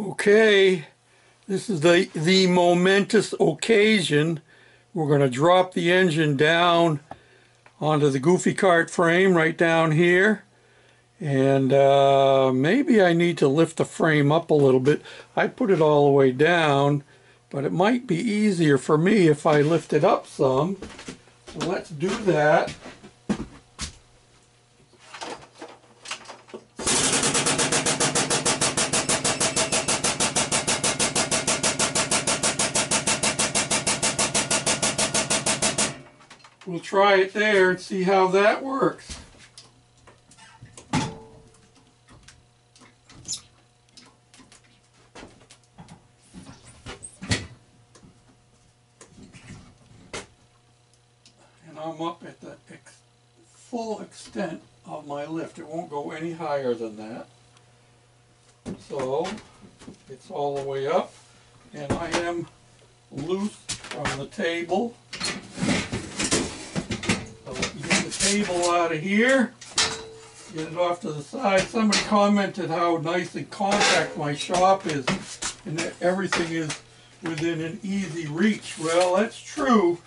Okay, this is the momentous occasion. We're going to drop the engine down onto the Goofy Cart frame right down here. And maybe I need to lift the frame up a little bit. I put it all the way down, but it might be easier for me if I lift it up some. So let's do that. We'll try it there and see how that works. And I'm up at the full extent of my lift. It won't go any higher than that. So it's all the way up, and I am loose from the table. Get the table out of here, get it off to the side. Somebody commented how nice and compact my shop is and that everything is within an easy reach. Well, that's true,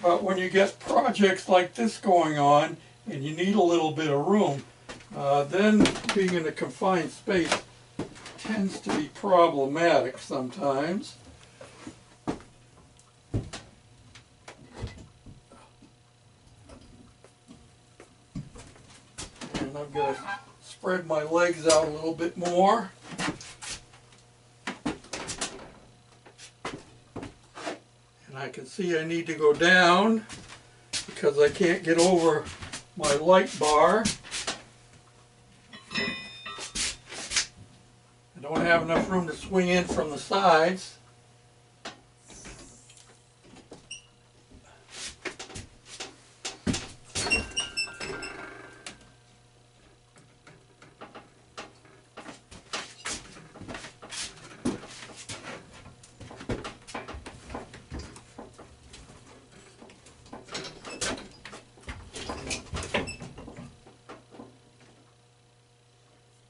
but when you get projects like this going on and you need a little bit of room, then being in a confined space tends to be problematic sometimes. And I'm going to spread my legs out a little bit more. And I can see I need to go down because I can't get over my light bar. I don't have enough room to swing in from the sides.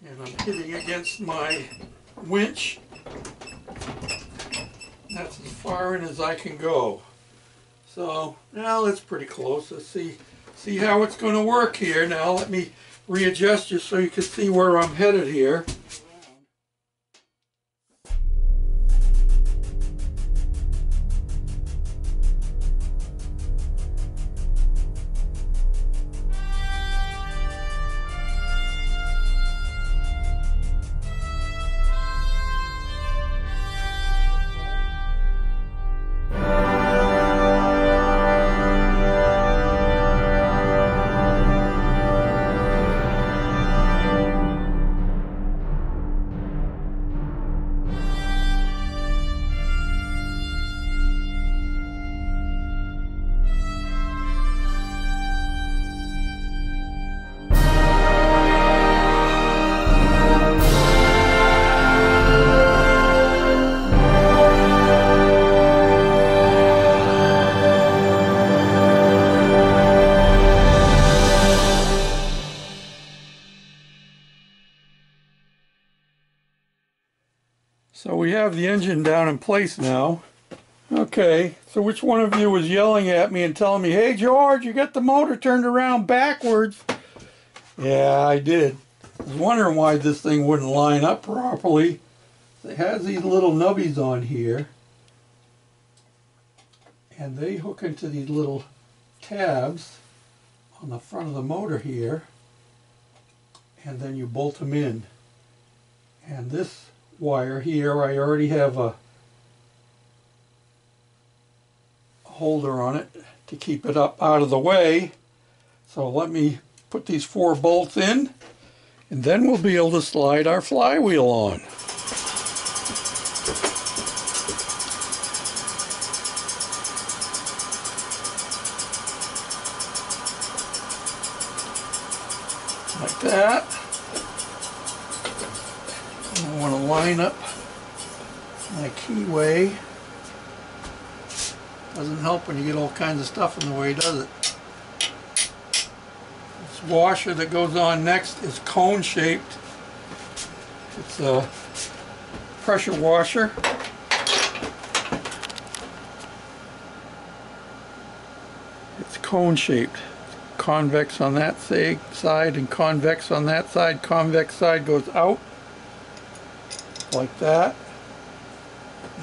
And I'm hitting against my winch. That's as far in as I can go. So now that's pretty close. Let's see how it's going to work here. Now let me readjust you so you can see where I'm headed here. So we have the engine down in place now. Okay, so which one of you was yelling at me and telling me, "Hey George, you got the motor turned around backwards"? Yeah, I did. I was wondering why this thing wouldn't line up properly. It has these little nubbies on here, and they hook into these little tabs on the front of the motor here, and then you bolt them in. And this wire here, I already have a holder on it to keep it up out of the way. So let me put these 4 bolts in, and then we'll be able to slide our flywheel on. Like that. I want to line up my keyway. Doesn't help when you get all kinds of stuff in the way, does it? This washer that goes on next is cone shaped. It's pressure washer. It's cone shaped. Convex on that side and convex on that side. Convex side goes out like that.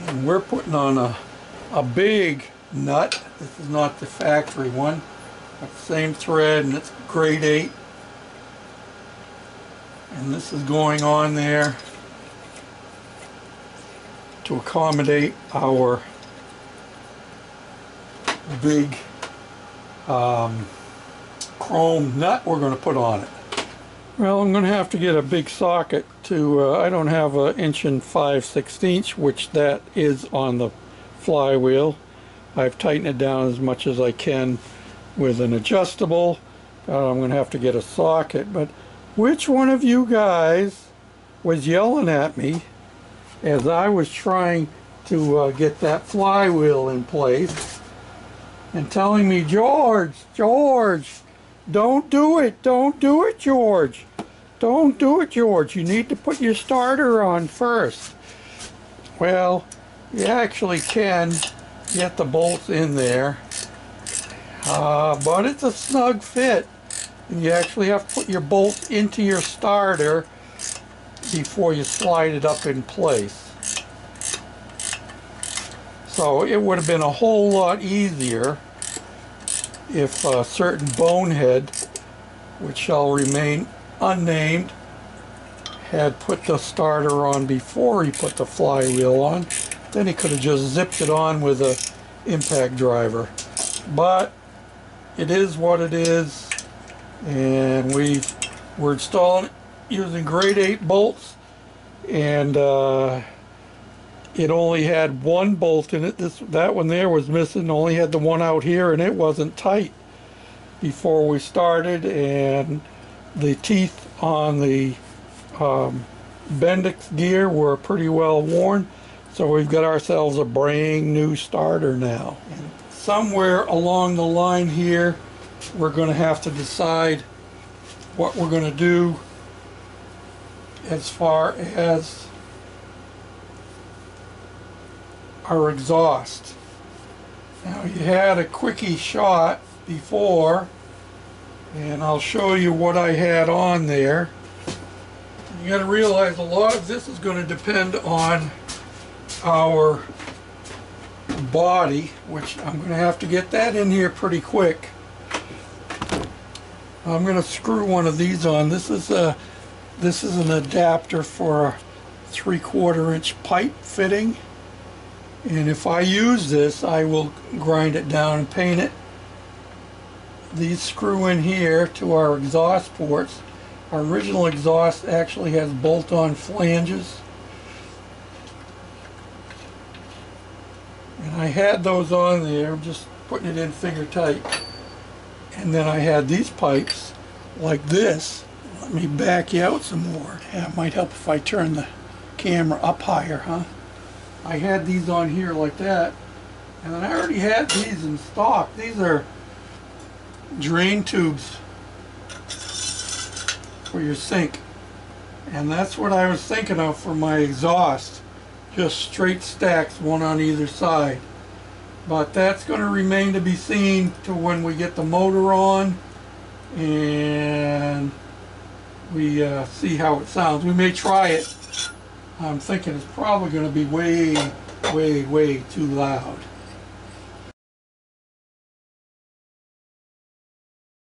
And we're putting on a big nut. This is not the factory one. Got the same thread and it's grade 8. And this is going on there to accommodate our big chrome nut we're going to put on it. Well, I'm going to have to get a big socket to, I don't have an 1 5/16", which that is on the flywheel. I've tightened it down as much as I can with an adjustable. I'm going to have to get a socket. But which one of you guys was yelling at me as I was trying to get that flywheel in place and telling me, George, don't do it, George. Don't do it, George. You need to put your starter on first. Well, you actually can get the bolts in there, but it's a snug fit. And you actually have to put your bolts into your starter before you slide it up in place. So it would have been a whole lot easier if a certain bonehead, which shall remain unnamed, had put the starter on before he put the flywheel on. Then he could have just zipped it on with a impact driver. But it is what it is, and we're installing it using grade 8 bolts, and it only had one bolt in it. That one there was missing. Only had the one out here, and it wasn't tight before we started, and the teeth on the Bendix gear were pretty well worn, so we've got ourselves a brand new starter now. And somewhere along the line here, we're going to have to decide what we're going to do as far as our exhaust. Now, you had a quickie shot before, and I'll show you what I had on there. You got to realize a lot of this is going to depend on our body, which I'm going to have to get that in here pretty quick. I'm going to screw one of these on. This is an adapter for a 3/4 inch pipe fitting, and if I use this, I will grind it down and paint it. These screw in here to our exhaust ports. Our original exhaust actually has bolt-on flanges, and I had those on there, just putting it in finger tight. And then I had these pipes like this. Let me back you out some more. Yeah, it might help if I turn the camera up higher, huh? I had these on here like that, and then I already had these in stock. These are drain tubes for your sink, and that's what I was thinking of for my exhaust. Just straight stacks, one on either side. But that's going to remain to be seen to when we get the motor on and we see how it sounds. We may try it. I'm thinking it's probably going to be way too loud.